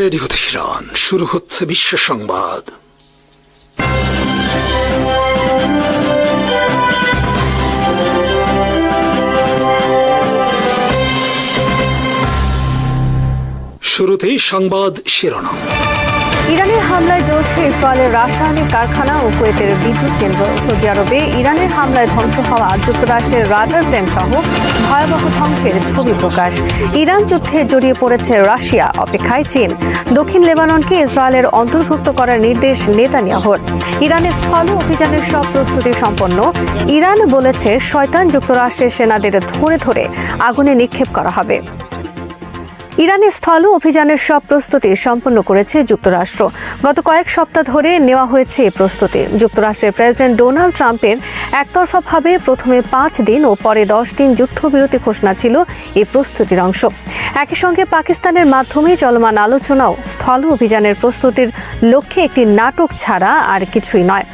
Radio Tehran, শুরু হচ্ছে বিশ্ব সংবাদ। শুরুতেই সংবাদ শিরোনাম। ইরানের হামলায় জ্বলছে ইসরায়েলের রাসায়নিক কারখানা ও কুয়েতের বিদ্যুৎ কেন্দ্র। সৌদি আরবে ইরানের হামলায় ধ্বংস হওয়া যুক্তরাষ্ট্রের রাডার প্লেন সহ ভয়াবহ ধ্বংসের ছবি প্রকাশ। ইরান যুদ্ধে জড়িয়ে পড়েছে রাশিয়া, অপেক্ষায় চীন। দক্ষিণ লেবাননকে ইসরায়েলের অন্তর্ভুক্ত করার নির্দেশ নেতানিয়াহুর। ইরানের স্থল অভিযানের সব প্রস্তুতি সম্পন্ন। ইরান বলেছে শয়তান যুক্তরাষ্ট্রের সেনাদের ধরে ধরে আগুনে নিক্ষেপ করা হবে। ইরানের স্থল অভিযানের সব প্রস্তুতি সম্পন্ন করেছে যুক্তরাষ্ট্র। গত কয়েক সপ্তাহ ধরে নেওয়া হয়েছে এই প্রস্তুতি। যুক্তরাষ্ট্রের প্রেসিডেন্ট ডোনাল্ড ট্রাম্পের একতরফাভাবে প্রথমে 5 দিন ও পরে 10 দিন যুদ্ধবিরতি ঘোষণা ছিল এই প্রস্তুতির অংশ। একই সঙ্গে পাকিস্তানের মাধ্যমে চলমান আলোচনাও স্থল অভিযানের প্রস্তুতির লক্ষ্যে একটি নাটক ছাড়া আর কিছুই নয়।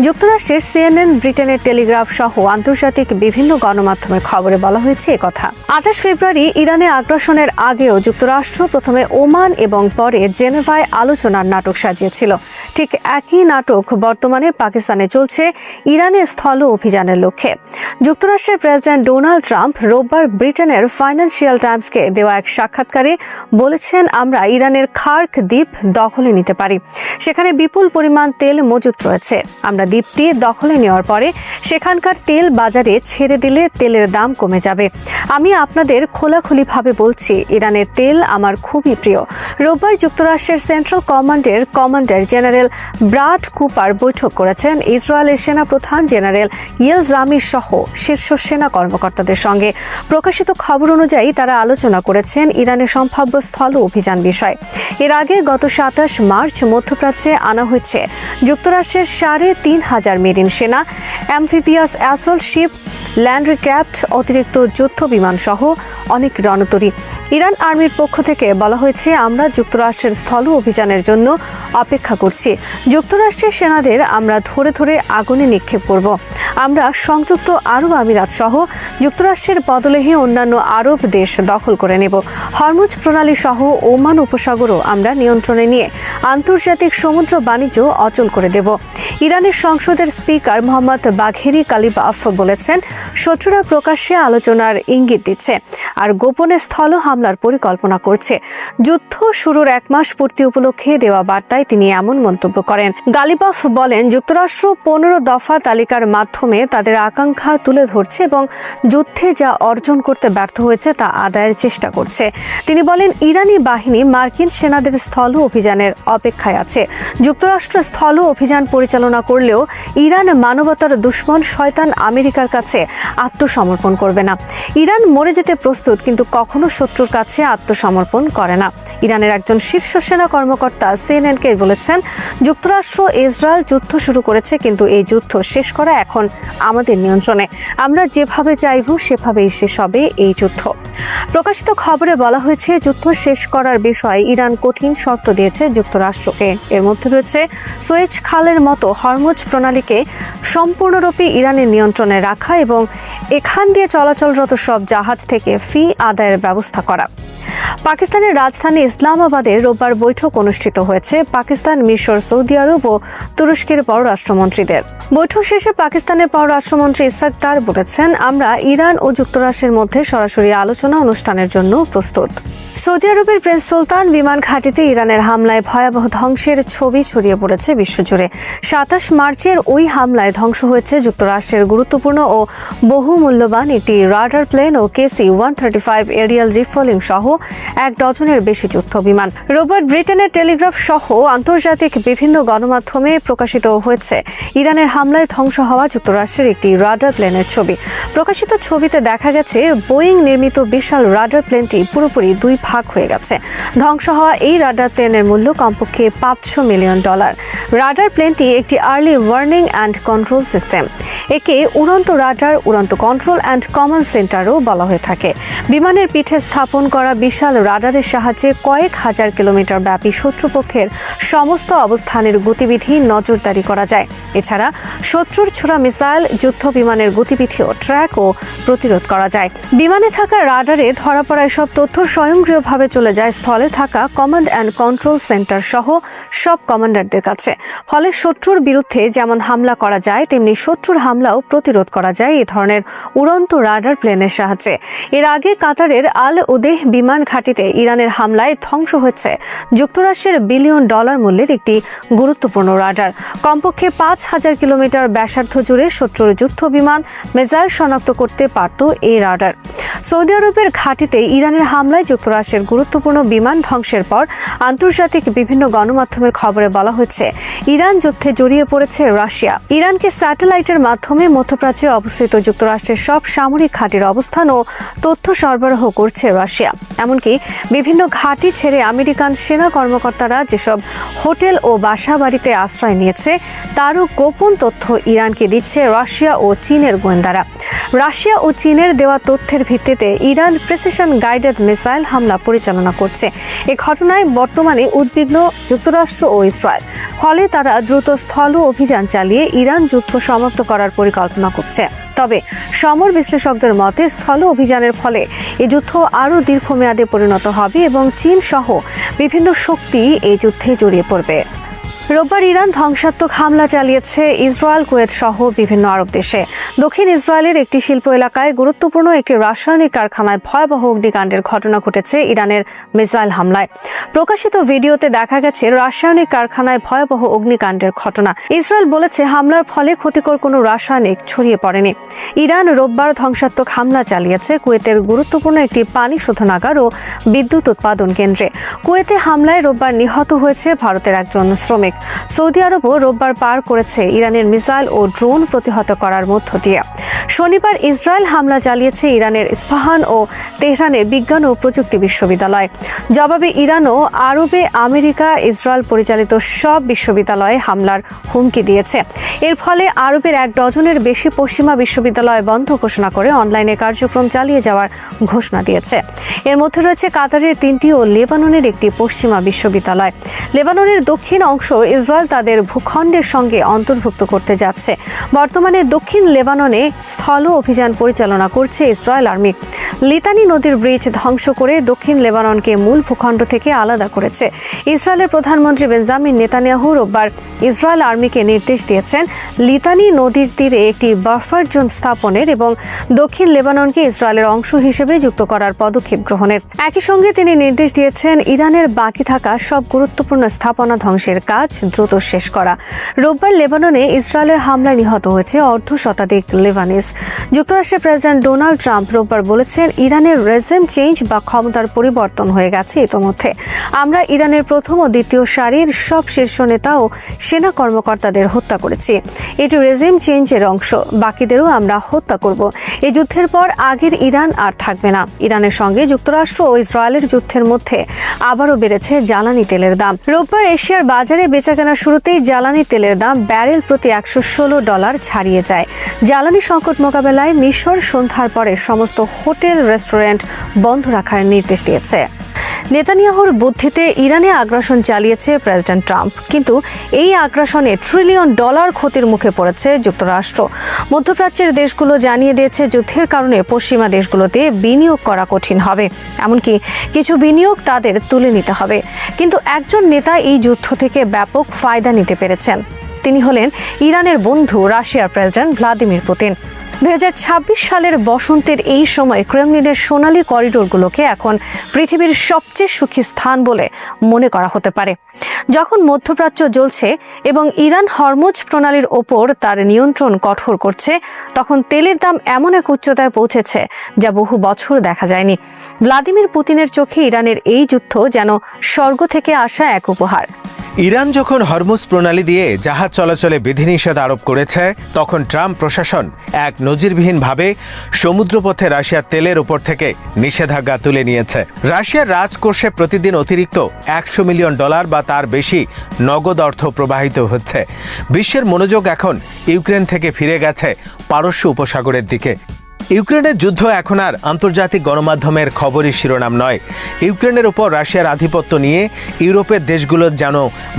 যুক্তরাষ্ট্রের CNN, ব্রিটেনের টেলিগ্রাফ সহ আন্তর্জাতিক বিভিন্ন গণমাধ্যমের খবরে বলা হয়েছে একথা। 28 ফেব্রুয়ারি ইরানে আগ্রাসনের আগেও যুক্তরাষ্ট্র প্রথমে ওমান এবং পরে জেনেভায় আলোচনার নাটক সাজিয়েছিল। ঠিক একই নাটক বর্তমানে পাকিস্তানে চলছে ইরানের স্থল অভিযানের লক্ষ্যে। যুক্তরাষ্ট্রের প্রেসিডেন্ট ডোনাল্ড ট্রাম্প রোববার ব্রিটেনের ফাইন্যান্সিয়াল টাইমসকে দেওয়া এক সাক্ষাৎকারে বলেছেন, আমরা ইরানের খার্ক দ্বীপ দখলে নিতে পারি। সেখানে বিপুল পরিমাণ তেল মজুত রয়েছে। আমরা দ্বীপটি দখলে নেওয়ার পরে সেখানকার তেল বাজারে ছেড়ে দিলে তেলের দাম কমে যাবে। আমি আপনাদের খোলাখুলিভাবে বলছি, ইরানের তেল আমার খুবই প্রিয়। রোববার যুক্তরাষ্ট্রের সেন্ট্রাল কমান্ডের কমান্ডার জেনারেল ব্রাড কুপার বৈঠক করেছেন ইসরায়েলের সেনাপ্রধান জেনারেল ইয়েল জামির সহ শীর্ষ সেনা কর্মকর্তাদের সঙ্গে। প্রকাশিত খবর অনুযায়ী তারা আলোচনা করেছেন ইরানের সম্ভাব্য স্থল অভিযান বিষয়। এর আগে গত 27 মার্চ মধ্যপ্রাচ্যে আনা হয়েছে যুক্তরাষ্ট্রের 3,500 মেরিন সেনা, অ্যাম্ফিবিয়াস অ্যাসল্ট শিপ, ল্যান্ডক্রাফট, অতিরিক্ত যুদ্ধ বিমান সহ অনেক রণতরী। ইরান আর্মির পক্ষ থেকে বলা হয়েছে, আমরা যুক্তরাষ্ট্রের স্থল অভিযানের জন্য অপেক্ষা করছি। যুক্তরাষ্ট্রের সেনাদের আমরা ধরে ধরে আগুনে নিক্ষেপ করব। আমরা সংযুক্ত আরব আমিরাত সহ যুক্তরাষ্ট্রের বদলেহে অন্যান্য আরব দেশ দখল করে নেব। হরমুজ প্রণালী সহ ওমান উপসাগরও আমরা নিয়ন্ত্রণে নিয়ে আন্তর্জাতিক সমুদ্র বাণিজ্য অচল করে দেব। ইরানের সংসদের স্পিকার মোহাম্মদ বাঘেরি কালিবাফ বলেছেন, শত্রুরা প্রকাশ্যে আলোচনার ইঙ্গিত দিচ্ছে আর গোপনে স্থল হামলার পরিকল্পনা করছে। যুদ্ধ শুরুর 1 মাস পূর্তি উপলক্ষে দেওয়া বার্তায় তিনি এমন মন্তব্য করেন। গালিবাফ বলেন, যুক্তরাষ্ট্র 15 দফা তালিকার মাধ্যমে তাদের আকাঙ্ক্ষা তুলে ধরছে এবং যুদ্ধে যা অর্জন করতে ব্যর্থ হয়েছে তা আদায়ের চেষ্টা করছে। তিনি বলেন, ইরানি বাহিনী মার্কিন সেনাদের স্থল অভিযানের অপেক্ষায় আছে। যুক্তরাষ্ট্র স্থল অভিযান পরিচালনা করলেও ইরান মানবতার দুশ্মন শয়তান আমেরিকার কাছে আত্মসমর্পণ করবে না। ইরান মরে যেতে প্রস্তুত, কিন্তু কখনো শত্রুর কাছে আত্মসমর্পণ করে না। ইরানের একজন শীর্ষ সেনা কর্মকর্তা CNN-কে বলেছেন, যুক্তরাষ্ট্র ইসরায়েল যুদ্ধ শুরু করেছে, কিন্তু এই যুদ্ধ শেষ করা এখন আমাদের নিয়ন্ত্রণে। আমরা যেভাবে চাইব সেভাবেই শেষ হবে এই যুদ্ধ। প্রকাশিত খবরে বলা হয়েছে, যুদ্ধ শেষ করার বিষয়ে ইরান কঠিন শর্ত দিয়েছে যুক্তরাষ্ট্রকে। এর মধ্যে রয়েছে সুয়েজ খালের মতো হরমুজ প্রণালীকে সম্পূর্ণরূপে ইরানের নিয়ন্ত্রণে রাখা এবং এখান দিয়ে চলাচলরত সব জাহাজ থেকে ফি আদায়ের ব্যবস্থা করা। পাকিস্তানের রাজধানী ইসলামাবাদে রোববার বৈঠক অনুষ্ঠিত হয়েছে পাকিস্তান, মিশর, সৌদি আরব ও তুরস্কের পররাষ্ট্রমন্ত্রীদের। বৈঠক শেষে পাকিস্তানের পররাষ্ট্রমন্ত্রী ইসহাক দার বলেছেন, আমরা ইরান ও যুক্তরাষ্ট্রের মধ্যে সরাসরি আলোচনা অনুষ্ঠানের জন্য প্রস্তুত। সৌদি আরবের প্রিন্স সুলতান বিমান ঘাঁটিতে ইরানের হামলায় ভয়াবহ ধ্বংসের ছবি ছড়িয়ে পড়েছে বিশ্বজুড়ে। 27 মার্চের ওই হামলায় ধ্বংস হয়েছে যুক্তরাষ্ট্রের গুরুত্বপূর্ণ ও বহুমূল্যবান একটি রাডার প্লেন ও KC-135 এরিয়াল রিফলিং সহ 1 ডজনের বেশি যুদ্ধ বিমান। রোববার ব্রিটেনের টেলিগ্রাফ সহ আন্তর্জাতিক বিভিন্ন গণমাধ্যমে প্রকাশিত হয়েছে ইরানের হামলায় ধ্বংস হওয়া যুক্তরাষ্ট্রের একটি রাডার প্লেনের ছবি। প্রকাশিত ছবিতে দেখা গেছে বোয়িং নির্মিত বিশাল রাডার প্লেনটি পুরোপুরি 2 ভাগ হয়ে গেছে। ধ্বংস হওয়া এই রাডার প্লেনের মূল্য কমপক্ষে $500 মিলিয়ন। রাডার প্লেনটি একটি early warning and control system. একে উড়ন্ত রাডার, উড়ন্ত কন্ট্রোল অ্যান্ড কমান্ড সেন্টারও বলা হয়ে থাকে। বিমানের পিঠে স্থাপন করা বিশাল রাডারের সাহায্যে কয়েক হাজার কিলোমিটার ব্যাপী শত্রুপক্ষের সমস্ত অবস্থানের গতিবিধি নজরদারি করা যায়। এছাড়া শত্রুর ছোড়া মিসাইল, যুদ্ধ বিমানের গতিবিধিও ট্র্যাক ও প্রতিরোধ করা যায়। বিমানে থাকা রাডারে ধরা পড়া এসব তথ্য স্বয়ংক্রিয় স্বয়ংক্রিয়ভাবে চলে যায় স্থলে থাকা কমান্ড অ্যান্ড কন্ট্রোল সেন্টার সহ সব কমান্ডারদের কাছে। ফলে শত্রুর বিরুদ্ধে যেমন হামলা করা যায় তেমনি শত্রুর হামলাও প্রতিরোধ করা যায় এই ধরনের উড়ন্ত রাডার প্লেনের সাহায্যে। এর আগে কাতারের আল উদেহ বিমান ঘাঁটিতে ইরানের হামলায় ধ্বংস হয়েছে যুক্তরাষ্ট্রের $1 বিলিয়ন মূল্যের একটি গুরুত্বপূর্ণ রাডার। কমপক্ষে 5,000 কিলোমিটার ব্যাসার্ধ জুড়ে শত্রুর যুদ্ধ বিমান মিসাইল শনাক্ত করতে পারত এই রাডার। সৌদি আরবের ঘাঁটিতে ইরানের হামলায় যুক্তরাষ্ট্রের গুরুত্বপূর্ণ বিমান ধ্বংসের পর আন্তর্জাতিক বিভিন্ন গণমাধ্যমের খবরে বলা হয়েছে ইরান যুদ্ধে জড়িয়ে পড়েছে রাশিয়া। ইরানকে স্যাটেলাইটের মাধ্যমে মধ্যপ্রাচ্যে অবস্থিত যুক্তরাষ্ট্রের সব সামরিক ঘাঁটির অবস্থান ও তথ্য সরবরাহ করছে রাশিয়া। এমনকি বিভিন্ন ঘাঁটি ছেড়ে আমেরিকান সেনা কর্মকর্তারা যেসব হোটেল ও বাসা বাড়িতে আশ্রয় নিয়েছে তারও গোপন তথ্য ইরানকে দিচ্ছে রাশিয়া ও চীনের গোয়েন্দারা। রাশিয়া ও চীনের দেওয়া তথ্যের ভিত্তিতে ইরান প্রিসিশন গাইডেড মিসাইল হামলা পরিচালনা করছে। এ ঘটনায় বর্তমানে উদ্বিগ্ন যুক্তরাষ্ট্র ও ইসরায়েল। ফলে তারা দ্রুত স্থল অভিযান চালিয়ে ইরান যুদ্ধ সমাপ্ত করার পরিকল্পনা করছে। তবে সমর বিশ্লেষকদের মতে স্থল অভিযানের ফলে এই যুদ্ধ আরও দীর্ঘমেয়াদে পরিণত হবে এবং চীন সহ বিভিন্ন শক্তি এই যুদ্ধে জড়িয়ে পড়বে। রোববার ইরান ধ্বংসাত্মক হামলা চালিয়েছে ইসরায়েল, কুয়েত সহ বিভিন্ন আরব দেশে। দক্ষিণ ইসরায়েলের একটি শিল্প এলাকায় গুরুত্বপূর্ণ একটি রাসায়নিক কারখানায় ভয়াবহ অগ্নিকাণ্ডের ঘটনা ঘটেছে ইরানের মিসাইল হামলায়। প্রকাশিত ভিডিওতে দেখা গেছে রাসায়নিক কারখানায় ভয়াবহ অগ্নিকাণ্ডের ঘটনা। ইসরায়েল বলেছে হামলার ফলে ক্ষতিকর কোনো রাসায়নিক ছড়িয়ে পড়েনি। ইরান রোববার ধ্বংসাত্মক হামলা চালিয়েছে কুয়েতের গুরুত্বপূর্ণ একটি পানি শোধনাগার ও বিদ্যুৎ উৎপাদন কেন্দ্রে। কুয়েতে হামলায় রোববার নিহত হয়েছে ভারতের একজন শ্রমিক। সৌদি আরবও রোববার পার করেছে ইরানের মিসাইল ও ড্রোন প্রতিহত করার মধ্য দিয়ে। শনিবার ইসরায়েল হামলা চালিয়েছে ইরানের ইস্পাহান ও তেহরানের বিজ্ঞান ও প্রযুক্তি বিশ্ববিদ্যালয়। জবাবে ইরানও আরবে আমেরিকা ইসরায়েল পরিচালিত সব বিশ্ববিদ্যালয়ে হামলার হুমকি দিয়েছে। এর ফলে আরবের 1 ডজনের বেশি পশ্চিমা বিশ্ববিদ্যালয় বন্ধ ঘোষণা করে অনলাইনে কার্যক্রম চালিয়ে যাওয়ার ঘোষণা দিয়েছে। এর মধ্যে রয়েছে কাতারের 3টি ও লেবাননের একটি পশ্চিমা বিশ্ববিদ্যালয়। লেবাননের দক্ষিণ অংশ ইসরায়েল তাদের ভূখণ্ডের সঙ্গে অন্তর্ভুক্ত করতে যাচ্ছে। বর্তমানে দক্ষিণ লেবাননে স্থল অভিযান পরিচালনা করছে ইসরায়েল আর্মি। লিতানি নদীর ব্রিজ ধ্বংস করে দক্ষিণ লেবাননকে মূল ভূখণ্ড থেকে আলাদা করেছে। ইসরায়েলের প্রধানমন্ত্রী বেঞ্জামিন নেতানিয়াহু রোববার ইসরায়েল আর্মিকে নির্দেশ দিয়েছেন লিতানি নদীর তীরে একটি বাফার জোন স্থাপনের এবং দক্ষিণ লেবাননকে ইসরায়েলের অংশ হিসেবে যুক্ত করার পদক্ষেপ গ্রহণের। একই সঙ্গে তিনি নির্দেশ দিয়েছেন ইরানের বাকি থাকা সব গুরুত্বপূর্ণ স্থাপনা ধ্বংসের কাজ দ্রুত শেষ করা। রোববার লেবাননে ইসরায়েলের হামলায় নিহত হয়েছে অর্ধশতাধিক লেবানিজ। যুক্তরাষ্ট্রের প্রেসিডেন্ট ডোনাল্ড ট্রাম্প রোববার বলেছেন ইরানের রেজিম চেঞ্জ বা ক্ষমতার পরিবর্তন হয়ে গেছে ইতোমধ্যে। আমরা ইরানের প্রথম ও দ্বিতীয় সারির সব শীর্ষ নেতা ও সেনা কর্মকর্তাদের হত্যা করেছি। এটি রেজিম চেঞ্জের অংশ। বাকিদেরও আমরা হত্যা করব। এই যুদ্ধের পর আগের ইরান আর থাকবে না। ইরানের সঙ্গে যুক্তরাষ্ট্র ও ইসরায়েলের যুদ্ধের মধ্যে আবারও বেড়েছে জ্বালানি তেলের দাম। রোববার এশিয়ার বাজারে বেচাকেনার শুরুতেই জ্বালানি তেলের দাম ব্যারেল প্রতি $116 ছাড়িয়ে যায়। জ্বালানি সংকট মোকাবেলায় মিশর সন্ধ্যার পরে সমস্ত হোটেল রেস্টুরেন্ট বন্ধ রাখার নির্দেশ দিয়েছে। নেতানিয়াহুর বুদ্ধিতে ইরানে আগ্রাসন চালিয়েছে প্রেসিডেন্ট ট্রাম্প, কিন্তু এই আগ্রাসনে $1 ট্রিলিয়ন ক্ষতির মুখে পড়েছে যুক্তরাষ্ট্র। মধ্যপ্রাচ্যের দেশগুলো জানিয়ে দিয়েছে যুদ্ধের কারণে পশ্চিমা দেশগুলোতে বিনিয়োগ করা কঠিন হবে, এমনকি কিছু বিনিয়োগ তাদের তুলে নিতে হবে। কিন্তু একজন নেতা এই যুদ্ধ থেকে ব্যাপক ফায়দা নিতে পেরেছেন। তিনি হলেন ইরানের বন্ধু রাশিয়ার প্রেসিডেন্ট ভ্লাদিমির পুতিন। 2026 সালের বসন্তের এই সময় ক্রেমলিনের সোনালী করিডোরগুলোকে এখন পৃথিবীর সবচেয়ে সুখী স্থান বলে মনে করা হতে পারে। যখন মধ্যপ্রাচ্য জ্বলছে এবং ইরান হরমুজ প্রণালীর ওপর তার নিয়ন্ত্রণ কঠোর করছে, তখন তেলের দাম এমন এক উচ্চতায় পৌঁছেছে যা বহু বছর দেখা যায়নি। ভ্লাদিমির পুতিনের চোখে ইরানের এই যুদ্ধ যেন স্বর্গ থেকে আসা এক উপহার। ইরান যখন হরমুজ প্রণালী দিয়ে জাহাজ চলাচলে বিধিনিষেধ আরোপ করেছে, তখন ট্রাম্প প্রশাসন এক নজিরবিহীনভাবে সমুদ্রপথে রাশিয়ার তেলের উপর থেকে নিষেধাজ্ঞা তুলে নিয়েছে। রাশিয়ার রাজকোষে প্রতিদিন অতিরিক্ত $100 মিলিয়ন বা তার বেশি নগদ অর্থ প্রবাহিত হচ্ছে। বিশ্বের মনোযোগ এখন ইউক্রেন থেকে ফিরে গেছে পারস্য উপসাগরের দিকে। ইউক্রেনের যুদ্ধ এখন আর আন্তর্জাতিক গণমাধ্যমের খবরই শিরোনাম নয়। ইউক্রেনের উপর রাশিয়ার আধিপত্য নিয়ে ইউরোপের দেশগুলোর যেন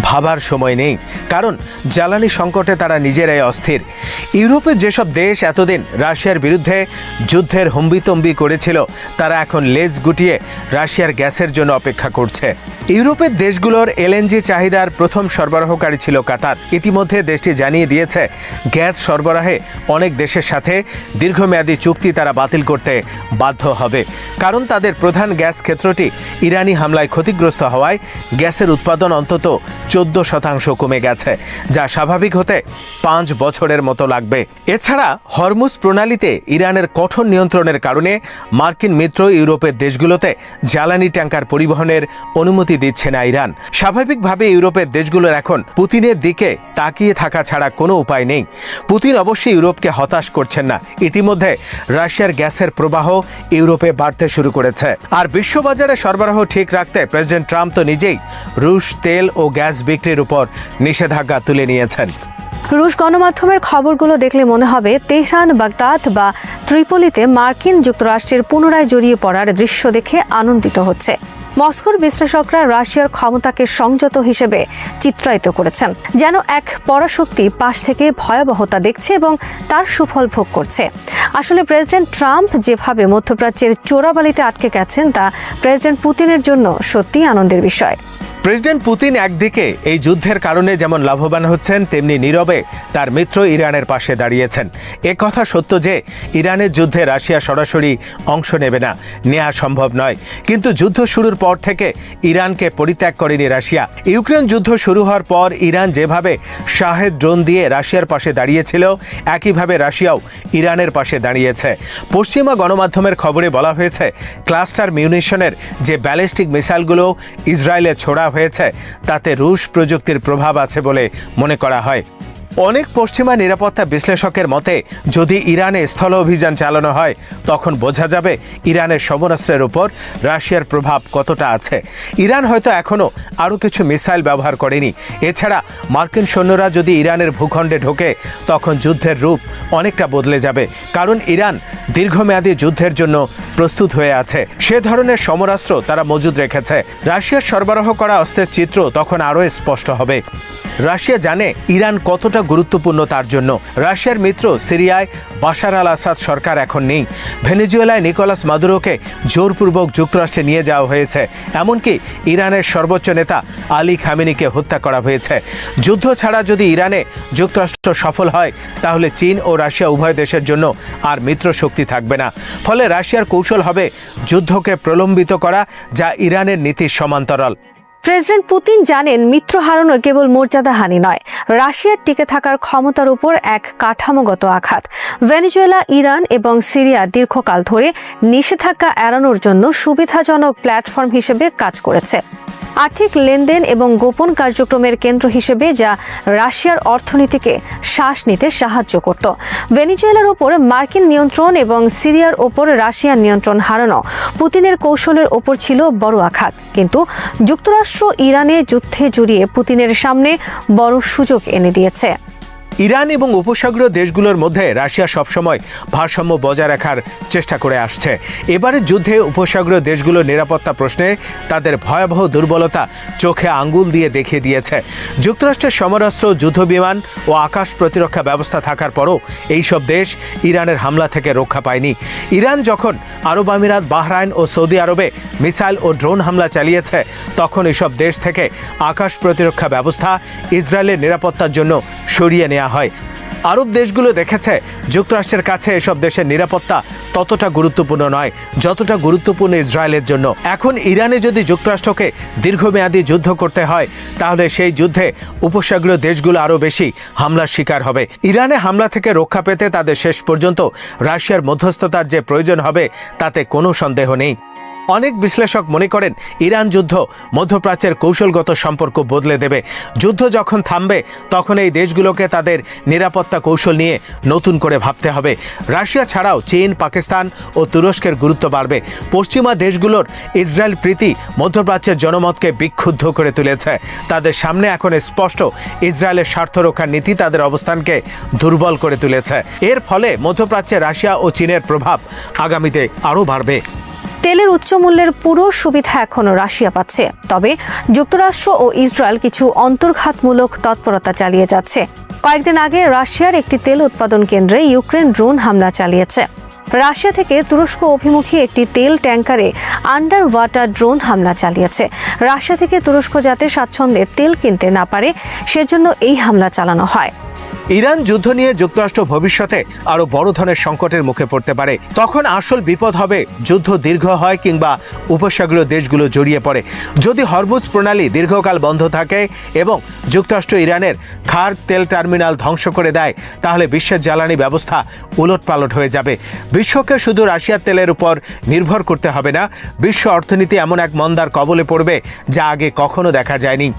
ভাবার সময় নেই, কারণ জ্বালানি সংকটে তারা নিজেরাই অস্থির। ইউরোপের যেসব দেশ এতদিন রাশিয়ার বিরুদ্ধে যুদ্ধের হম্বিতম্বি করেছিল, তারা এখন লেজ গুটিয়ে রাশিয়ার গ্যাসের জন্য অপেক্ষা করছে। ইউরোপের দেশগুলোর এলএনজি চাহিদার প্রথম সরবরাহকারী ছিল কাতার। ইতিমধ্যে দেশটি জানিয়ে দিয়েছে গ্যাস সরবরাহে অনেক দেশের সাথে দীর্ঘমেয়াদী চুক্তি তারা বাতিল করতে বাধ্য হবে, কারণ তাদের প্রধান গ্যাস ক্ষেত্রটি ইরানি হামলায় ক্ষতিগ্রস্ত হওয়ায় গ্যাসের উৎপাদন অন্তত 14% কমে গেছে, যা স্বাভাবিক হতে 5 বছরের মতো লাগবে। এছাড়া হরমুজ প্রণালীতে ইরানের কঠোর নিয়ন্ত্রণের কারণে মার্কিন মিত্র ইউরোপের দেশগুলোতে জ্বালানি ট্যাঙ্কার পরিবহনের অনুমতি দিচ্ছে না ইরান। স্বাভাবিকভাবে ইউরোপের দেশগুলোর এখন পুতিনের দিকে তাকিয়ে থাকা ছাড়া কোনো উপায় নেই। পুতিন অবশ্যই ইউরোপকে হতাশ করছেন না। ইতিমধ্যে রাশিয়ার গ্যাসের প্রবাহ ইউরোপে বাড়তে শুরু করেছে। আর বিশ্ববাজারে সরবরাহ ঠিক রাখতে প্রেসিডেন্ট ট্রাম্প তো নিজেই রুশ তেল ও গ্যাস বিক্রির উপর নিষেধাজ্ঞা তুলে নিয়েছেন। রুশ গণমাধ্যমের খবরগুলো দেখলে মনে হবে তেহরান, বাগদাদ বা ত্রিপোলিতে মার্কিন যুক্তরাষ্ট্রের পুনরায় জড়িয়ে পড়ার দৃশ্য দেখে আনন্দিত হচ্ছে। মস্কোর বিশ্লেষকরা রাশিয়ার ক্ষমতাকে সংযত হিসেবে চিত্রায়িত করেছেন, যেন এক পরাশক্তি পাশ থেকে ভয়াবহতা দেখছে এবং তার সুফল ভোগ করছে। আসলে প্রেসিডেন্ট ট্রাম্প যেভাবে মধ্যপ্রাচ্যের চোরাবালিতে আটকে গেছেন, তা প্রেসিডেন্ট পুতিনের জন্য সত্যিই আনন্দের বিষয়। প্রেসিডেন্ট পুতিন একদিকে এই যুদ্ধের কারণে যেমন লাভবান হচ্ছেন, তেমনি নীরবে তার মিত্র ইরানের পাশে দাঁড়িয়েছেন। কথা সত্য যে ইরানের যুদ্ধে রাশিয়া সরাসরি অংশ নেবে না, নেওয়া সম্ভব নয়। কিন্তু যুদ্ধ শুরুর পর থেকে ইরানকে পরিত্যাগ করেনি রাশিয়া। ইউক্রেন যুদ্ধ শুরু হওয়ার পর ইরান যেভাবে শাহেদ ড্রোন দিয়ে রাশিয়ার পাশে দাঁড়িয়েছিল, একইভাবে রাশিয়াও ইরানের পাশে দাঁড়িয়েছে। পশ্চিমা গণমাধ্যমের খবরে বলা হয়েছে, ক্লাস্টার মিউনিশনের যে ব্যালিস্টিক মিসাইলগুলো ইসরায়েলে ছোড়া হয়েছে, তাতে রুশ প্রযুক্তির প্রভাব আছে বলে মনে করা হয়। অনেক পশ্চিমা নিরাপত্তা বিশ্লেষকের মতে, যদি ইরানে স্থল অভিযান চালানো হয়, তখন বোঝা যাবে ইরানের সমরাস্ত্রের উপর রাশিয়ার প্রভাব কতটা আছে। ইরান হয়তো এখনও আরও কিছু মিসাইল ব্যবহার করেনি। এছাড়া মার্কিন সৈন্যরা যদি ইরানের ভূখণ্ডে ঢোকে, তখন যুদ্ধের রূপ অনেকটা বদলে যাবে, কারণ ইরান দীর্ঘমেয়াদী যুদ্ধের জন্য প্রস্তুত হয়ে আছে। সে ধরনের সমরাস্ত্র তারা মজুদ রেখেছে। রাশিয়ার সরবরাহ করা অস্ত্রের চিত্র তখন আরও স্পষ্ট হবে। রাশিয়া জানে ইরান কতটা গুরুত্বপূর্ণ তার জন্য। রাশিয়ার মিত্র সিরিয়ায় বাশার আল আসাদ সরকার এখন নেই। ভেনেজুয়েলায় নিকোলাস মাদুরোকে জোরপূর্বক যুক্তরাষ্ট্রে নিয়ে যাওয়া হয়েছে। এমনকি ইরানের সর্বোচ্চ নেতা আলী খামেনিকে হত্যা করা হয়েছে। যুদ্ধ ছাড়া যদি ইরানে যুক্তরাষ্ট্র সফল হয়, তাহলে চীন ও রাশিয়া উভয় দেশের জন্য আর মিত্র শক্তি থাকবে না। ফলে রাশিয়ার কৌশল হবে যুদ্ধকে প্রলম্বিত করা, যা ইরানের নীতির সমান্তরাল। প্রেসিডেন্ট পুতিন জানেন, মিত্র হারানো কেবল মর্যাদাহানি নয়, রাশিয়ার টিকে থাকার ক্ষমতার উপর এক কাঠামোগত আঘাত। ভেনেজুয়েলা, ইরান এবং সিরিয়া দীর্ঘকাল ধরে নিষেধাজ্ঞা এড়ানোর জন্য সুবিধাজনক প্ল্যাটফর্ম হিসেবে কাজ করেছে। আর্থিক লেনদেন এবং গোপন কার্যক্রমের কেন্দ্র হিসেবে, যা রাশিয়ার অর্থনীতিকে শ্বাস নিতে সাহায্য করত। ভেনেজুয়েলার ওপর মার্কিন নিয়ন্ত্রণ এবং সিরিয়ার ওপর রাশিয়ার নিয়ন্ত্রণ হারানো পুতিনের কৌশলের ওপর ছিল বড় আঘাত। কিন্তু যুক্তরাষ্ট্র ইরানে যুদ্ধে জড়িয়ে পুতিনের সামনে বড় সুযোগ এনে দিয়েছে। ইরান এবং উপসাগরীয় দেশগুলোর মধ্যে রাশিয়া সবসময় ভারসাম্য বজায় রাখার চেষ্টা করে আসছে। এবারের যুদ্ধে উপসাগরীয় দেশগুলোর নিরাপত্তা প্রশ্নে তাদের ভয়াবহ দুর্বলতা চোখে আঙ্গুল দিয়ে দেখিয়ে দিয়েছে। যুক্তরাষ্ট্রের সমরাস্ত্র, যুদ্ধবিমান ও আকাশ প্রতিরক্ষা ব্যবস্থা থাকার পরও এইসব দেশ ইরানের হামলা থেকে রক্ষা পায়নি। ইরান যখন আরব আমিরাত, বাহরাইন ও সৌদি আরবে মিসাইল ও ড্রোন হামলা চালিয়েছে, তখন এসব দেশ থেকে আকাশ প্রতিরক্ষা ব্যবস্থা ইসরায়েলের নিরাপত্তার জন্য সরিয়ে নেওয়া হয়। আরব দেশগুলো দেখেছে যুক্তরাষ্ট্রের কাছে এসব দেশের নিরাপত্তা ততটা গুরুত্বপূর্ণ নয়, যতটা গুরুত্বপূর্ণ ইসরায়েলের জন্য। এখন ইরানে যদি যুক্তরাষ্ট্রকে দীর্ঘমেয়াদী যুদ্ধ করতে হয়, তাহলে সেই যুদ্ধে উপসাগরীয় দেশগুলো আরও বেশি হামলার শিকার হবে। ইরানে হামলা থেকে রক্ষা পেতে তাদের শেষ পর্যন্ত রাশিয়ার মধ্যস্থতার যে প্রয়োজন হবে, তাতে কোনো সন্দেহ নেই। অনেক বিশ্লেষক মনে করেন ইরান যুদ্ধ মধ্যপ্রাচ্যের কৌশলগত সম্পর্ক বদলে দেবে। যুদ্ধ যখন থামবে তখন এই দেশগুলোকে তাদের নিরাপত্তা কৌশল নিয়ে নতুন করে ভাবতে হবে। রাশিয়া ছাড়াও চীন, পাকিস্তান ও তুরস্কের গুরুত্ব বাড়বে। পশ্চিমা দেশগুলোর ইসরায়েল প্রীতি মধ্যপ্রাচ্যের জনমতকে বিক্ষুব্ধ করে তুলেছে। তাদের সামনে এখন স্পষ্ট ইসরায়েলের স্বার্থ রক্ষার নীতি তাদের অবস্থানকে দুর্বল করে তুলেছে। এর ফলে মধ্যপ্রাচ্যে রাশিয়া ও চীনের প্রভাব আগামীতে আরও বাড়বে। তেলের উচ্চ মূল্যের পুরো সুবিধা এখনো রাশিয়া পাচ্ছে, তবে যুক্তরাষ্ট্র ও ইসরায়েল কিছু অন্তর্ঘাতমূলক তৎপরতা চালিয়ে যাচ্ছে। কয়েকদিন আগে রাশিয়ার একটি তেল উৎপাদন কেন্দ্রে ইউক্রেন ড্রোন হামলা চালিয়েছে। রাশিয়া থেকে তুরস্ক অভিমুখী একটি তেল ট্যাঙ্কারে আন্ডার ওয়াটার ড্রোন হামলা চালিয়েছে। রাশিয়া থেকে তুরস্ক যাতে স্বাচ্ছন্দ্যে তেল কিনতে না পারে সেজন্য এই হামলা চালানো হয়। ইরান যুদ্ধ নিয়ে যুক্তরাষ্ট্র ভবিষ্যতে আরো বড় ধরনের সংকটের মুখে পড়তে পারে। তখন আসল বিপদ হবে যুদ্ধ দীর্ঘ হয় কিংবা উপসাগরীয় দেশগুলো জড়িয়ে পড়ে। যদি হরমুজ প্রণালী দীর্ঘকাল বন্ধ থাকে এবং যুক্তরাষ্ট্র ইরানের খার তেল টার্মিনাল ধ্বংস করে দেয়, তাহলে বিশ্বের জ্বালানি ব্যবস্থা উলটপালট হয়ে যাবে। বিশ্বকে শুধু রাশিয়ার তেলের উপর নির্ভর করতে হবে না, বিশ্ব অর্থনীতি এমন এক মন্দার কবলে পড়বে যা আগে কখনো দেখা যায়নি।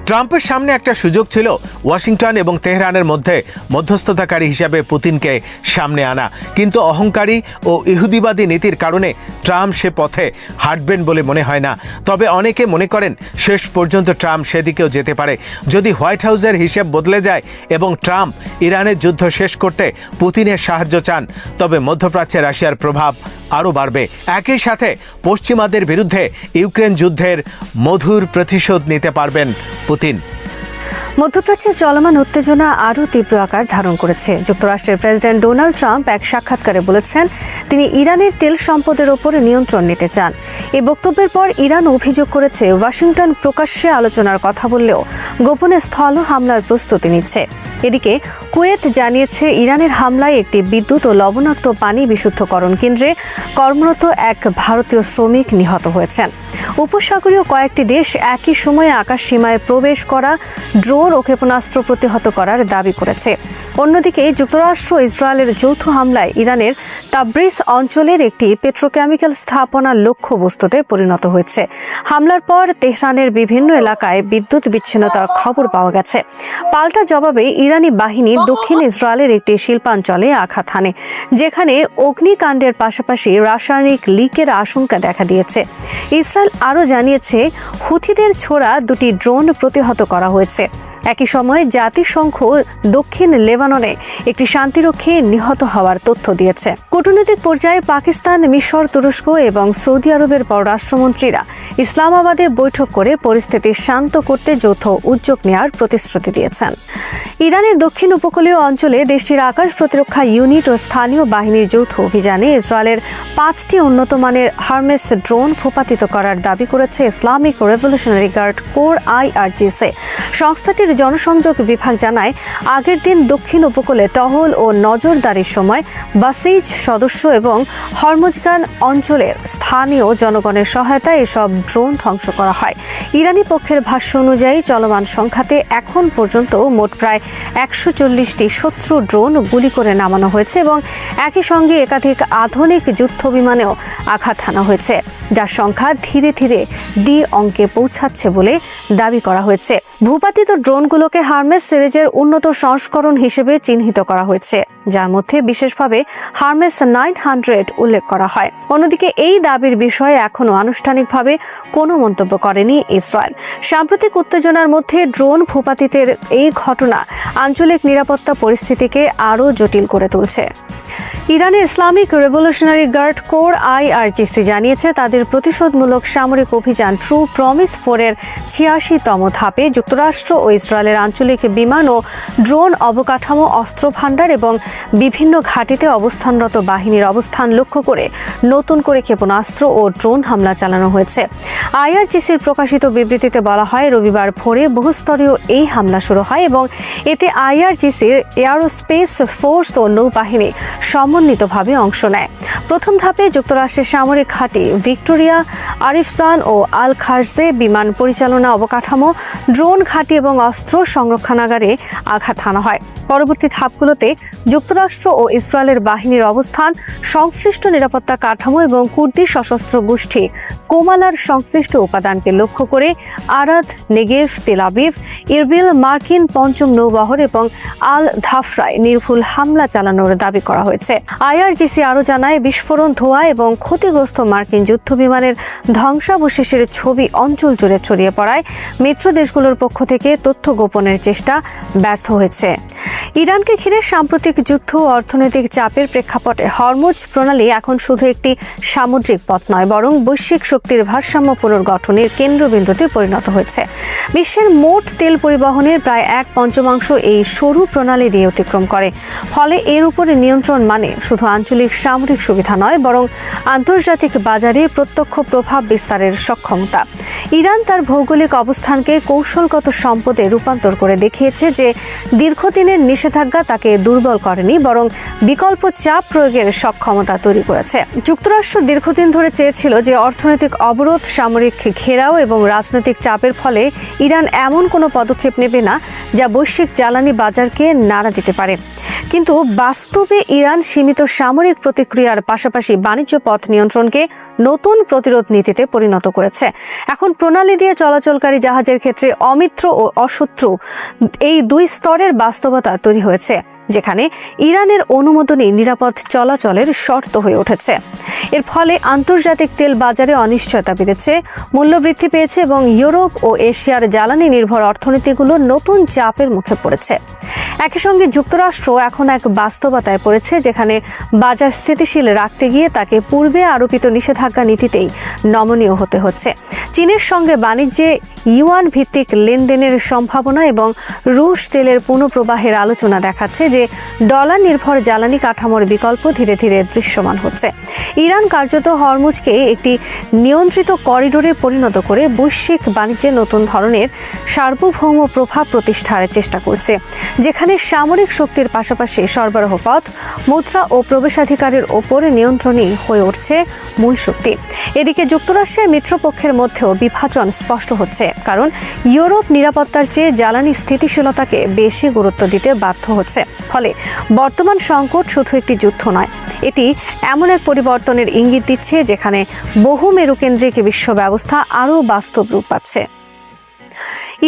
ট্রাম্পের সামনে একটা সুযোগ ছিল ওয়াশিংটন এবং তেহরানের মধ্যে মধ্যস্থতাকারী হিসাবে পুতিনকে সামনে আনা, কিন্তু অহংকারী ও ইহুদিবাদী নীতির কারণে ট্রাম্প সে পথে হাঁটবেন বলে মনে হয় না। তবে অনেকে মনে করেন শেষ পর্যন্ত ট্রাম্প সেদিকেও যেতে পারে। যদি হোয়াইট হাউসের হিসেব বদলে যায় এবং ট্রাম্প ইরানের যুদ্ধ শেষ করতে পুতিনের সাহায্য চান, তবে মধ্যপ্রাচ্যে রাশিয়ার প্রভাব আরও বাড়বে। একই সাথে পশ্চিমাদের বিরুদ্ধে ইউক্রেন যুদ্ধের মধুর প্রতিশোধ নিতে পারবেন পুতিন। মধ্যপ্রাচ্যের চলমান উত্তেজনা আরও তীব্র আকার ধারণ করেছে। যুক্তরাষ্ট্রের প্রেসিডেন্ট ডোনাল্ড ট্রাম্প এক সাক্ষাৎকারে বলেছেন তিনি ইরানের তেল সম্পদের ওপর নিয়ন্ত্রণ নিতে চান। এই বক্তব্যের পর ইরান অভিযোগ করেছে ওয়াশিংটন প্রকাশ্যে আলোচনার কথা বললেও গোপনে স্থল হামলার প্রস্তুতি নিচ্ছে। এদিকে কুয়েত জানিয়েছে ইরানের হামলায় একটি বিদ্যুৎ ও লবণাক্ত পানি বিশুদ্ধকরণ কেন্দ্রে কর্মরত এক ভারতীয় শ্রমিক নিহত হয়েছেন। উপসাগরীয় কয়েকটি দেশ একই সময়ে আকাশ সীমায় প্রবেশ করা ড্রোন ও ক্ষেপণাস্ত্র প্রতিহত করার দাবি করেছে। অন্যদিকে যুক্তরাষ্ট্র ইসরায়েলের যৌথ হামলায় ইরানের তাবরিজ অঞ্চলের একটি পেট্রোকেমিক্যাল স্থাপনা লক্ষ্যবস্তুতে পরিণত হয়েছে। হামলার পর তেহরানের বিভিন্ন এলাকায় বিদ্যুৎ বিচ্ছিন্নতার খবর পাওয়া গেছে। পাল্টা জবাবে ইরানি বাহিনী দক্ষিণ ইসরায়েলের একটি শিল্পাঞ্চলে আঘাত হানে, যেখানে অগ্নিকাণ্ডের পাশাপাশি রাসায়নিক লিকের আশঙ্কা দেখা দিয়েছে। ইসরায়েল আরও জানিয়েছে হুথিদের ছোড়া দুটি ড্রোন প্রতিহত করা হয়েছে। একই সময়ে জাতিসংঘ দক্ষিণ লেবাননে একটি শান্তিরক্ষী নিহত হওয়ার তথ্য দিয়েছে। কূটনৈতিক পর্যায়ে পাকিস্তান, মিশর, তুরস্ক এবং সৌদি আরবের পররাষ্ট্রমন্ত্রীরা ইসলামাবাদে বৈঠক করে পরিস্থিতি শান্ত করতে যৌথ উদ্যোগ নেওয়ার প্রতিশ্রুতি দিয়েছেন। ইরানের দক্ষিণ উপকূলীয় অঞ্চলে দেশটির আকাশ প্রতিরক্ষা ইউনিট ও স্থানীয় বাহিনীর যৌথ অভিযানে ইসরায়েলের 5টি উন্নত মানের হারমেস ড্রোন ভূপাতিত করার দাবি করেছে Islamic Revolutionary Guard Corps IRGC। সংস্থাটির জনসংযোগ বিভাগ জানায় আগের দিন দক্ষিণ উপকূলে টহল ও নজরদারির সময় বাসিজ সদস্য এবং হরমুজগান অঞ্চলের স্থানীয় জনগণের সহায়তায় এসব ড্রোন ধ্বংস করা হয়। ইরানি পক্ষের ভাষ্য অনুযায়ী চলমান সংঘাতে এখন পর্যন্ত মোট প্রায় 140টি শত্রু ড্রোন গুলি করে নামানো হয়েছে এবং একই সঙ্গে একাধিক আধুনিক যুদ্ধ বিমানেও আঘাত হানা হয়েছে, যার সংখ্যা ধীরে ধীরে অঙ্কে পৌঁছাচ্ছে বলে দাবি করা হয়েছে। ভূপাতিত ড্রোনগুলোকে হারমেস সিরিজের উন্নত সংস্করণ হিসেবে চিহ্নিত করা হয়েছে, যার মধ্যে বিশেষভাবে হারমেস 900 উল্লেখ করা হয়। অন্যদিকে এই দাবির বিষয়ে এখনও আনুষ্ঠানিকভাবে কোনো মন্তব্য করেনি ইসরায়েল। সাম্প্রতিক উত্তেজনার মধ্যে ড্রোন ভূপাতিতের এই ঘটনা আঞ্চলিক নিরাপত্তা পরিস্থিতিকে আরও জটিল করে তুলছে। ইরানের Islamic Revolutionary Guard Corps IRGC জানিয়েছে তাদের প্রতিশোধমূলক সামরিক অভিযান ট্রু প্রমিস 4-এর 86তম ধাপে যুক্তরাষ্ট্র ও ইসরায়েলের আঞ্চলিক বিমান ও ড্রোন অবকাঠামো, অস্ত্র ভাণ্ডার এবং বিভিন্ন ঘাঁটিতে অবস্থানরত বাহিনীর অবস্থান লক্ষ্য করে নতুন করে ক্ষেপণাস্ত্র ও ড্রোন হামলা চালানো হয়েছে। IRGCর প্রকাশিত বিবৃতিতে বলা হয় রবিবার ভোরে বহুস্তরীয় এই হামলা শুরু হয় এবং এতে IRGCর এয়ারোস্পেস ফোর্স ও নৌবাহিনী সমন্বিতভাবে অংশ নেয়। প্রথম ধাপে যুক্তরাষ্ট্রের সামরিক ঘাঁটি ভিক্টোরিয়া, আরিফজান ও আল খারজে, বিমান পরিচালনা অবকাঠামো, ড্রোন ঘাঁটি এবং অস্ত্র সংরক্ষণাগারে আঘাত হানা হয়। পরবর্তী ধাপগুলোতে যুক্তরাষ্ট্র ও ইসরায়েলের বাহিনীর অবস্থান, সংশ্লিষ্ট নিরাপত্তা কাঠামো এবং কুর্দি সশস্ত্র গোষ্ঠী কোমালার সংশ্লিষ্ট উপাদানকে লক্ষ্য করে আরাদ, নেগেভ, তেল আবিব, ইরবিল, মার্কিন পঞ্চম নৌবহর এবং আল ধাফরায় নির্ভুল হামলা চালানোর দাবি করা হয়েছে। IRGC আরও জানায়, বিস্ফোরণ, ধোঁয়া এবং ক্ষতিগ্রস্ত মার্কিন যুদ্ধবিমানের ধ্বংসাবশেষের ছবি অঞ্চল জুড়ে ছড়িয়ে পড়ায় মিত্র দেশগুলোর পক্ষ থেকে তথ্য গোপনের চেষ্টা ব্যর্থ হয়েছে। ইরানকে ঘিরে সাম্প্রতিক যুদ্ধ ও অর্থনৈতিক চাপের প্রেক্ষাপটে হরমুজ প্রণালী এখন শুধু একটি সামুদ্রিক পথ নয়, বরং বৈশ্বিক শক্তির ভারসাম্য পুনর্গঠনের কেন্দ্রবিন্দুতে পরিণত হয়েছে। বিশ্বের মোট তেল পরিবহনের প্রায় 1/5 এই সরু প্রণালী দিয়ে অতিক্রম করে। ফলে এর উপরে নিয়ন্ত্রণ মানে শুধু আঞ্চলিক সামরিক সুবিধা নয়, বরং আন্তর্জাতিক বাজারে প্রত্যক্ষ প্রভাব বিস্তারের সক্ষমতা। ইরান তার ভৌগোলিক অবস্থানকে কৌশলগত সম্পদে রূপান্তর করে দেখিয়েছে যে দীর্ঘদিনের নিষেধাজ্ঞা তাকে দুর্বল করেনি, বরং বিকল্প চাপ প্রয়োগের সক্ষমতা তৈরি করেছে। যুক্তরাষ্ট্র দীর্ঘদিন ধরে চেয়েছিল যে অর্থনৈতিক অবরোধ, সামরিক ঘেরাও এবং রাজনৈতিক চাপের ফলে ইরান এমন কোনো পদক্ষেপ নেবে না যা বৈশ্বিক জ্বালানি বাজারকে নাড়া দিতে পারে। কিন্তু বাস্তবে ইরান সীমিত সামরিক প্রতিক্রিয়ার পাশাপাশি বাণিজ্য পথ নিয়ন্ত্রণকে নতুন প্রতিরোধ নীতিতে পরিণত করেছে। এখন প্রণালী দিয়ে চলাচলকারী জাহাজের ক্ষেত্রে অমিত্র ও অশত্রু এই দুই স্তরের বাস্তবতা তৈরি হয়েছে, যেখানে ইরানের অনুমোদনই নিরাপদ চলাচলের শর্ত হয়ে উঠেছে। এর ফলে আন্তর্জাতিক তেল বাজারে অনিশ্চয়তা বেড়েছে, মূল্য বৃদ্ধি পেয়েছে এবং ইউরোপ ও এশিয়ার জ্বালানি নির্ভর অর্থনীতিগুলো নতুন চাপের মুখে পড়েছে। একই সঙ্গে যুক্তরাষ্ট্র এখন এক বাস্তবতায় পড়েছে, যেখানে বাজার স্থিতিশীল রাখতে গিয়ে তাকে পূর্বে আরোপিত নিষেধাজ্ঞা নীতিতেই নমনীয় হতে হচ্ছে। চীনের সঙ্গে বাণিজ্যে ইউয়ান ভিত্তিক লেনদেনের সম্ভাবনা এবং রুশ তেলের পুনঃপ্রবাহের আলোচনা দেখাচ্ছে যে ডলার নির্ভর জ্বালানি কাঠামোর বিকল্প ধীরে ধীরে দৃশ্যমান হচ্ছে। ইরান কার্যত হরমুজকে একটি নিয়ন্ত্রিত করিডোরে পরিণত করে বৈশ্বিক বাণিজ্যে নতুন ধরনের সার্বভৌম প্রভাব প্রতিষ্ঠার চেষ্টা করছে, যেখানে সামরিক শক্তির পাশাপাশি সরবরাহ পথ, মুদ্রা ও প্রবেশাধিকারের ওপর নিয়ন্ত্রণই হয়ে উঠছে মূল শক্তি। এদিকে যুক্তরাষ্ট্রের মিত্রপক্ষের মধ্যেও বিভাজন স্পষ্ট হচ্ছে, কারণ ইউরোপ নিরাপত্তার চেয়ে জ্বালানি স্থিতিশীলতাকে বেশি গুরুত্ব দিতে বাধ্য হচ্ছে। ফলে বর্তমান সংকট শুধু একটি যুদ্ধ নয়, এটি এমন এক পরিবর্তনের ইঙ্গিত দিচ্ছে যেখানে বহু মেরুকেন্দ্রিক বিশ্ব ব্যবস্থা আরও বাস্তব রূপ পাচ্ছে।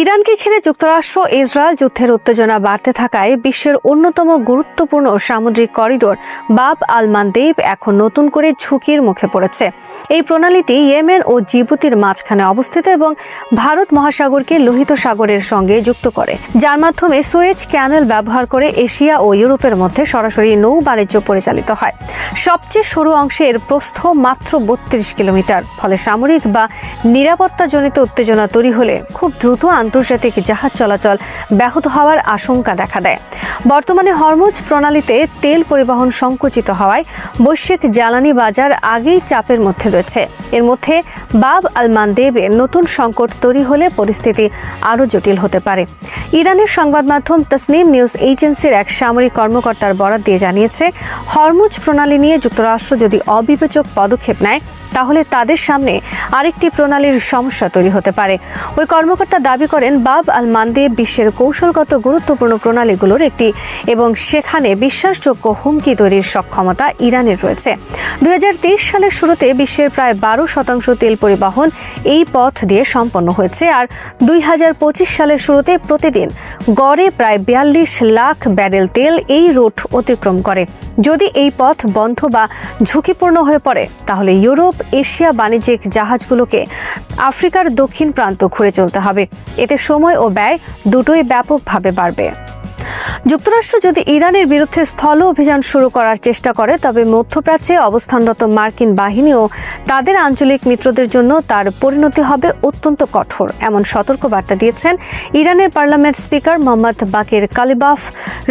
ইরানকে ঘিরে যুক্তরাষ্ট্র ইসরায়েল যুদ্ধের উত্তেজনা বাড়তে থাকায় বিশ্বের অন্যতম গুরুত্বপূর্ণ সামুদ্রিক করিডোর বাব আল মানদেব এখন নতুন করে ঝুঁকির মুখে পড়েছে। এই প্রণালীটি ইয়েমেন ও জিবুতির মাঝখানে অবস্থিত এবং ভারত মহাসাগরকে লোহিত সাগরের সঙ্গে যুক্ত করে, যার মাধ্যমে সুয়েজ ক্যানেল ব্যবহার করে এশিয়া ও ইউরোপের মধ্যে সরাসরি নৌ বাণিজ্য পরিচালিত হয়। সবচেয়ে সরু অংশে এর প্রস্থ মাত্র 32 কিলোমিটার। ফলে সামরিক বা নিরাপত্তাজনিত উত্তেজনা তৈরি হলে খুব দ্রুত আন্তর্জাতিক জাহাজ চলাচল ব্যাহত হওয়ার আশঙ্কা দেখা দেয়। বর্তমানে হরমুজ প্রণালীতে তেল পরিবহন সংকুচিত হওয়ায় বৈশ্বিক জ্বালানি বাজার আগেই চাপের মধ্যে রয়েছে। এর মধ্যে বাব আল মানদেবে নতুন সংকট তৈরি হলে পরিস্থিতি আরও জটিল হতে পারে। ইরানের সংবাদ মাধ্যম তাসনিম নিউজ এজেন্সির এক সামরিক কর্মকর্তার বরাত দিয়ে জানিয়েছে, হরমুজ প্রণালী নিয়ে যুক্তরাষ্ট্র যদি অবিবেচক পদক্ষেপ নেয় তাহলে তাদের সামনে আরেকটি প্রণালীর সমস্যা তৈরি হতে পারে। ওই কর্মকর্তা দাবি করেন, বাব আল মানদেব বিশ্বের কৌশলগত গুরুত্বপূর্ণ প্রণালীগুলোর একটি এবং সেখানে বিশ্বাসযোগ্য হুমকি তৈরির সক্ষমতা ইরানের রয়েছে। 2023 সালের শুরুতে বিশ্বের প্রায় 12% তেল পরিবহন এই পথ দিয়ে সম্পন্ন হয়েছে, আর 2025 সালের শুরুতে প্রতিদিন গড়ে প্রায় 42 লাখ ব্যারেল তেল এই রুট অতিক্রম করে। যদি এই পথ বন্ধ বা ঝুঁকিপূর্ণ হয়ে পড়ে তাহলে ইউরোপ, এশিয়া বাণিজ্যিক জাহাজগুলোকে আফ্রিকার দক্ষিণ প্রান্ত ঘুরে চলতে হবে। এতে সময় ও ব্যয় দুটোই ব্যাপকভাবে বাড়বে। যুক্তরাষ্ট্র যদি ইরানের বিরুদ্ধে স্থল অভিযান শুরু করার চেষ্টা করে, তবে মধ্যপ্রাচ্যে অবস্থানরত মার্কিন বাহিনী ও তাদের আঞ্চলিক মিত্রদের জন্য তার পরিণতি হবে অত্যন্ত কঠোর, এমন সতর্কবার্তা দিয়েছেন ইরানের পার্লামেন্ট স্পিকার মোহাম্মদ বাকির কালিবাফ।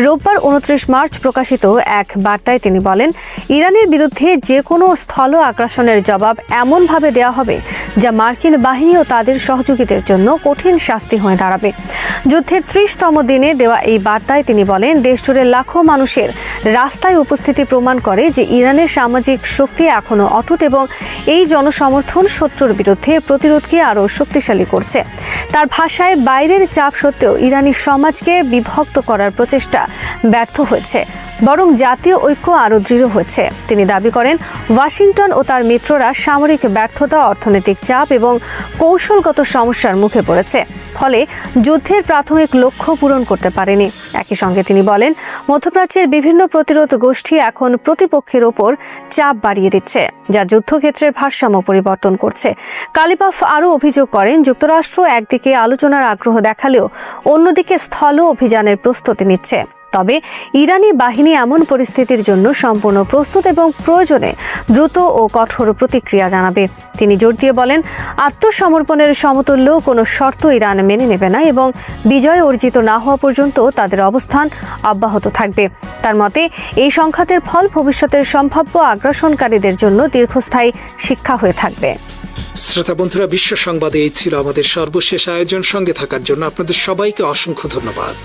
রোববার 29 মার্চ প্রকাশিত এক বার্তায় তিনি বলেন, ইরানের বিরুদ্ধে যে কোনো স্থল আগ্রাসনের জবাব এমনভাবে দেওয়া হবে যা মার্কিন বাহিনী ও তাদের সহযোগীদের জন্য কঠিন শাস্তি হয়ে দাঁড়াবে। যুদ্ধের 30তম দিনে দেওয়া এই বার্তায় তিনি বলেন, দেশজুড়ে লাখো মানুষের রাস্তায় উপস্থিতি প্রমাণ করে যে ইরানের সামাজিক শক্তি এখনো অটুট এবং এই জনসমর্থন শত্রুর বিরুদ্ধে প্রতিরোধকে আরও শক্তিশালী করছে। তার ভাষায়, বাইরের চাপ সত্ত্বেও ইরানি সমাজকে বিভক্ত করার প্রচেষ্টা ব্যর্থ হয়েছে, বরং জাতীয় ঐক্য আরও দৃঢ় হয়েছে। তিনি দাবি করেন, ওয়াশিংটন ও তার মিত্ররা সামরিক ব্যর্থতা, অর্থনৈতিক চাপ এবং কৌশলগত সমস্যার মুখে পড়েছে, ফলে যুদ্ধের প্রাথমিক লক্ষ্য পূরণ করতে পারেনি। একই সঙ্গে তিনি বলেন, মধ্যপ্রাচ্যের বিভিন্ন প্রতিরোধ গোষ্ঠী এখন প্রতিপক্ষের ওপর চাপ বাড়িয়ে দিচ্ছে, যা যুদ্ধক্ষেত্রের ভারসাম্য পরিবর্তন করছে। কালিবাফ আরও অভিযোগ করেন, যুক্তরাষ্ট্র একদিকে আলোচনার আগ্রহ দেখালেও অন্যদিকে স্থল অভিযানের প্রস্তুতি নিচ্ছে। তবে ইরানি বাহিনী এমন পরিস্থিতির জন্য সম্পূর্ণ প্রস্তুত এবং প্রয়োজনে দ্রুত ও কঠোর প্রতিক্রিয়া জানাবে। তিনি জোর দিয়ে বলেন, আত্মসমর্পণের সমতুল্য কোনো শর্ত ইরান মেনে নেবে না এবং বিজয় অর্জিত না হওয়া পর্যন্ত তাদের অবস্থান অব্যাহত থাকবে। তার মতে, এই সংঘাতের ফল ভবিষ্যতের সম্ভাব্য আগ্রাসনকারীদের জন্য দীর্ঘস্থায়ী শিক্ষা হয়ে থাকবে। শ্রোতা বন্ধুরা, বিশ্ব সংবাদে এই ছিল আমাদের সর্বশেষ আয়োজন। সঙ্গে থাকার জন্য আপনাদের সবাইকে অসংখ্য ধন্যবাদ।